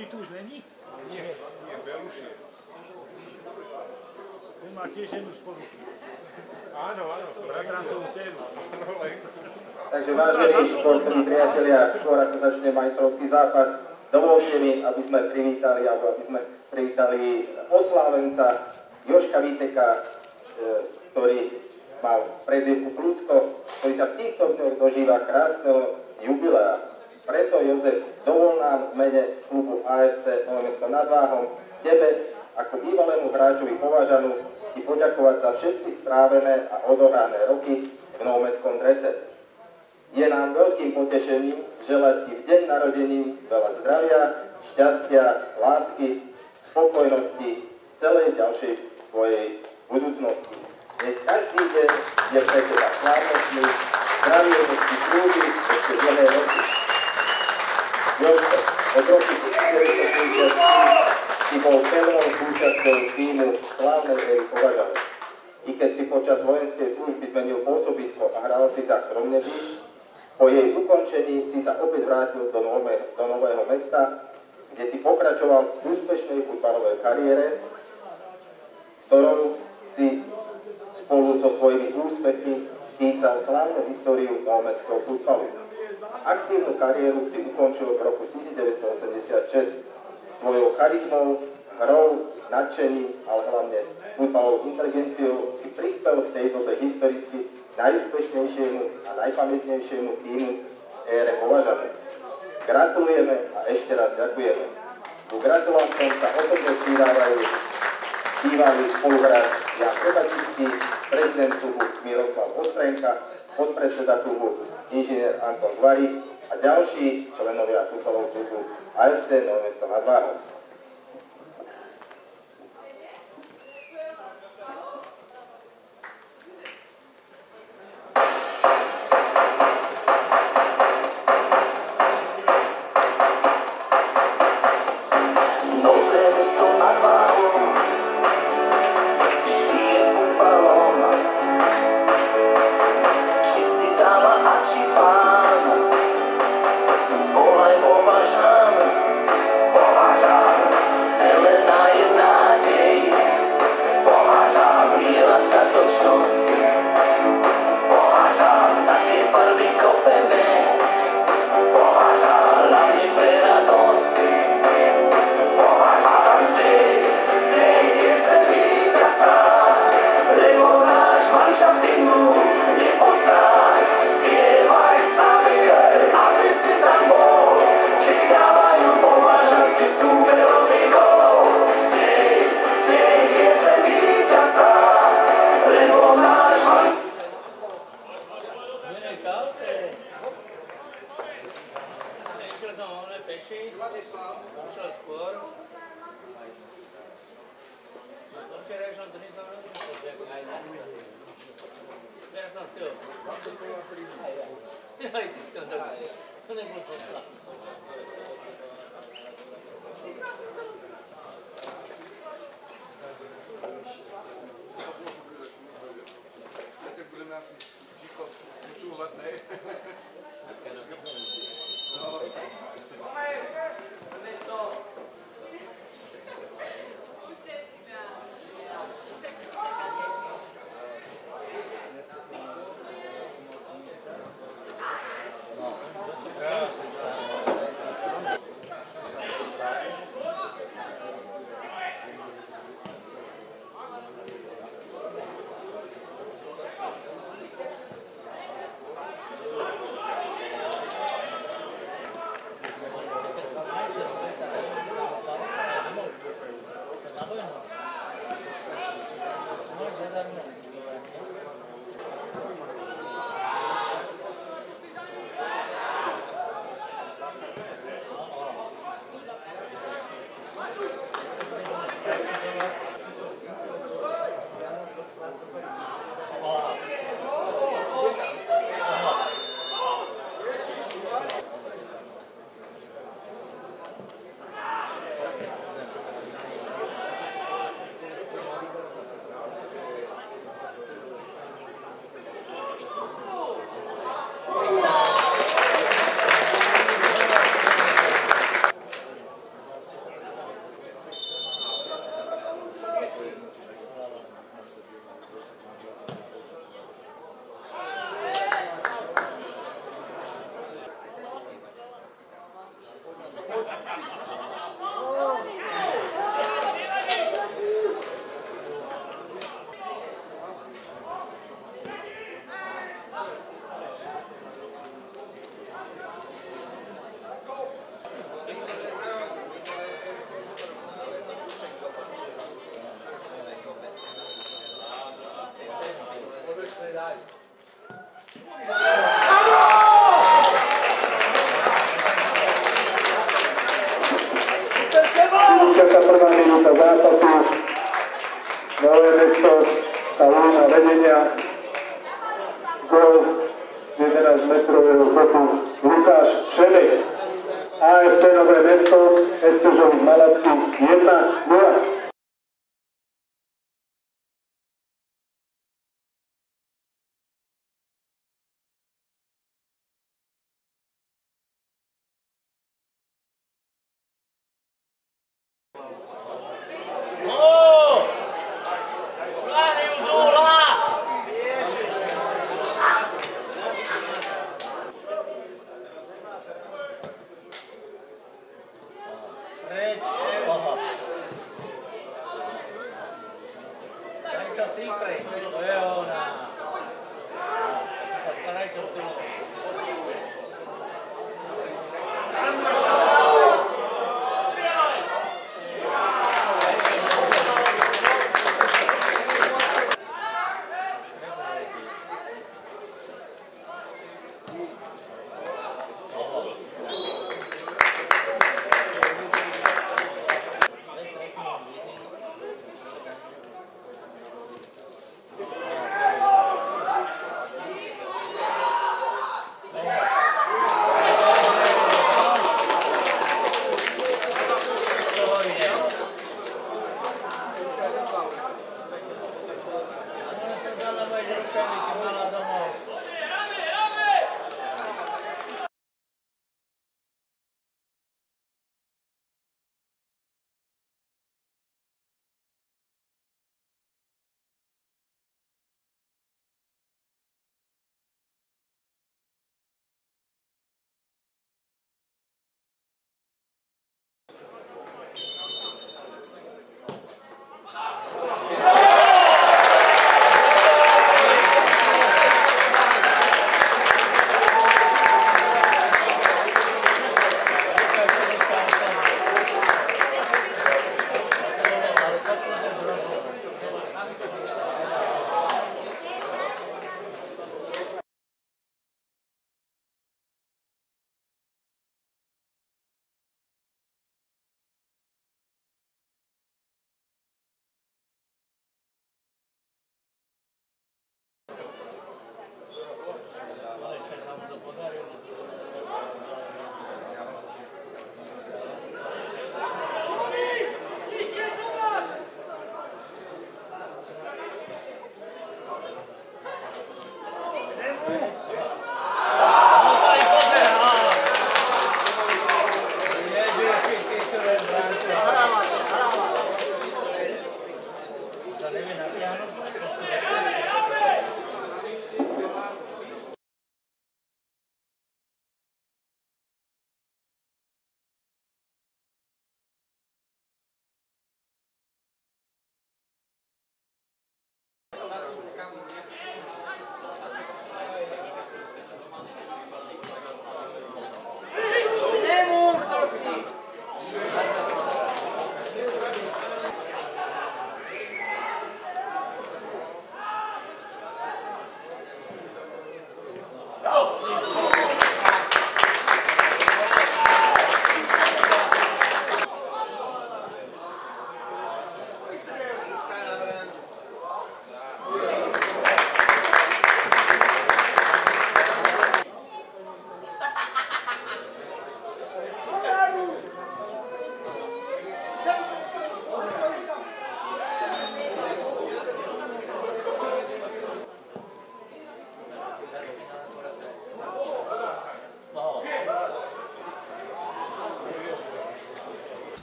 ktorý tu už není? Nie, Belušie. On má tiež jednu z poruky. Áno, bratrancovú dceru. Takže vážení športoví priatelia, skôr ako začne majstrovský zápas, dovolte mi, aby sme privítali oslávenca Jožka Víteka, ktorý mal prezývku Plúcko, ktorý sa v týchto dňoch dožíva krásneho jubilea. Preto, Jozef, dovol nám v mene klubu AFC Nové Mesto nad Váhom tebe, ako bývalému hráčovi Považanu, ti poďakovať za všetky strávené a odohrané roky v novomestskom drese. Je nám veľkým potešením želať ti v deň narodení veľa zdravia, šťastia, lásky, spokojnosti, celej ďalšej tvojej budúcnosti. Nech každý deň je pre teba slávnostný, zdravie ti slúži ešte dlhé roky. Jožko, od roku 1960 si bol pevnou súčasťou týmu slávnej éry Považanu. I keď si počas vojenskej služby zmenil pôsobisko a hral si za Kromneží, po jej ukončení si sa opäť vrátil do Nového Mesta, kde si pokračoval v úspešnej futbalovej kariére, ktorou si spolu so svojimi úspechmi písal slávnu históriu novomestského futbalu. Aktívnu kariéru si ukončil v roku 1986. Svojou charizmou, hrou, nadšením, ale hlavne futbalovou inteligenciou si prispel v tej dobe historicky najúspešnejšiemu a najpamätnejšiemu týmu ére Považanu. Gratulujeme a ešte raz ďakujeme. Ku gratulancom sa osobne pridávajú bývalý spoluhráč Jan Kovačický, prezident klubu Miroslav Ostrenka, podpredseda klubu inžinier Anton Zvarík a ďalší členovia futbalového klubu AFC Nové Mesto nad Váhom. 31. minúta zápasu. Nové Mesto sa ujíma vedenia. Gól z 11-metrového kopu Lukáš Šebek. AFC Nové Mesto, Estežových Malackých 1-0.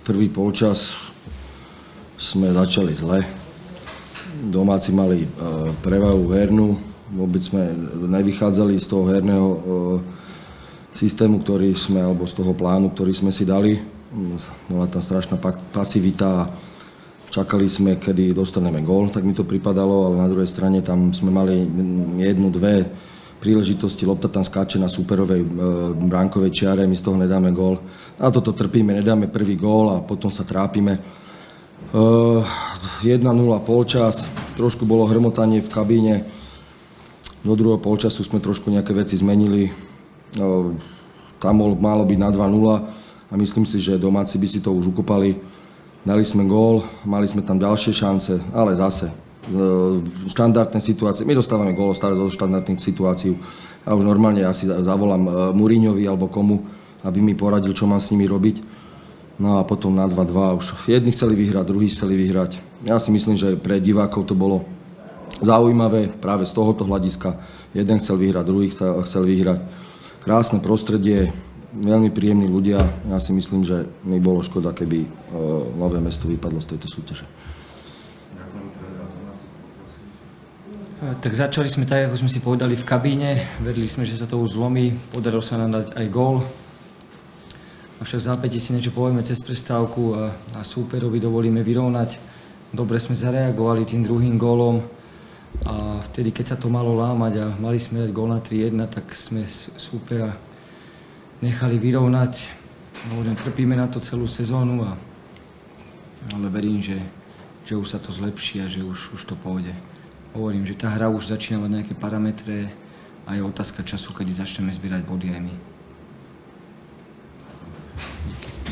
Prvý polčas sme začali zle. Domáci mali prevahu hernú. Vôbec sme nevychádzali z toho herného systému, ktorý sme, alebo z toho plánu, ktorý sme si dali. Bola tam strašná pasivita. Čakali sme, kedy dostaneme gól, tak mi to pripadalo, ale na druhej strane tam sme mali jednu, dve príležitosti, lopta tam skáče na súperovej bránkovej čiare, my z toho nedáme gól. Na toto trpíme, nedáme prvý gól a potom sa trápime. 1-0 polčas, trošku bolo hrmotanie v kabíne. Do druhého polčasu sme trošku nejaké veci zmenili. Tam malo byť na 2-0 a myslím si, že domáci by si to už ukopali. dali sme gól, mali sme tam ďalšie šance, ale zase štandardné situácie. My dostávame gól stále zo štandardných situácií. A už normálne ja si zavolám Mourinhovi alebo komu, aby mi poradil, čo mám s nimi robiť. No a potom na 2-2 už jedni chceli vyhrať, druhí chceli vyhrať. Ja si myslím, že pre divákov to bolo zaujímavé práve z tohoto hľadiska. Jeden chcel vyhrať, druhý chcel vyhrať. Krásne prostredie, veľmi príjemní ľudia. Ja si myslím, že mi bolo škoda, keby Nové Mesto vypadlo z tejto súťaže. Tak začali sme tak, ako sme si povedali v kabíne. Verili sme, že sa to už zlomí. Podarilo sa nám dať aj gól. Avšak v zápätí si niečo povieme cez prestávku a súperovi dovolíme vyrovnať. Dobre sme zareagovali tým druhým gólom. A vtedy, keď sa to malo lámať a mali sme dať gól na 3-1, tak sme súpera nechali vyrovnať. Trpíme na to celú sezónu, ale verím, že už sa to zlepší a že už to pôjde. Hovorím, že tá hra už začína mať nejaké parametre a je otázka času, kedy začneme zbierať body aj my.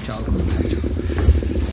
Čau.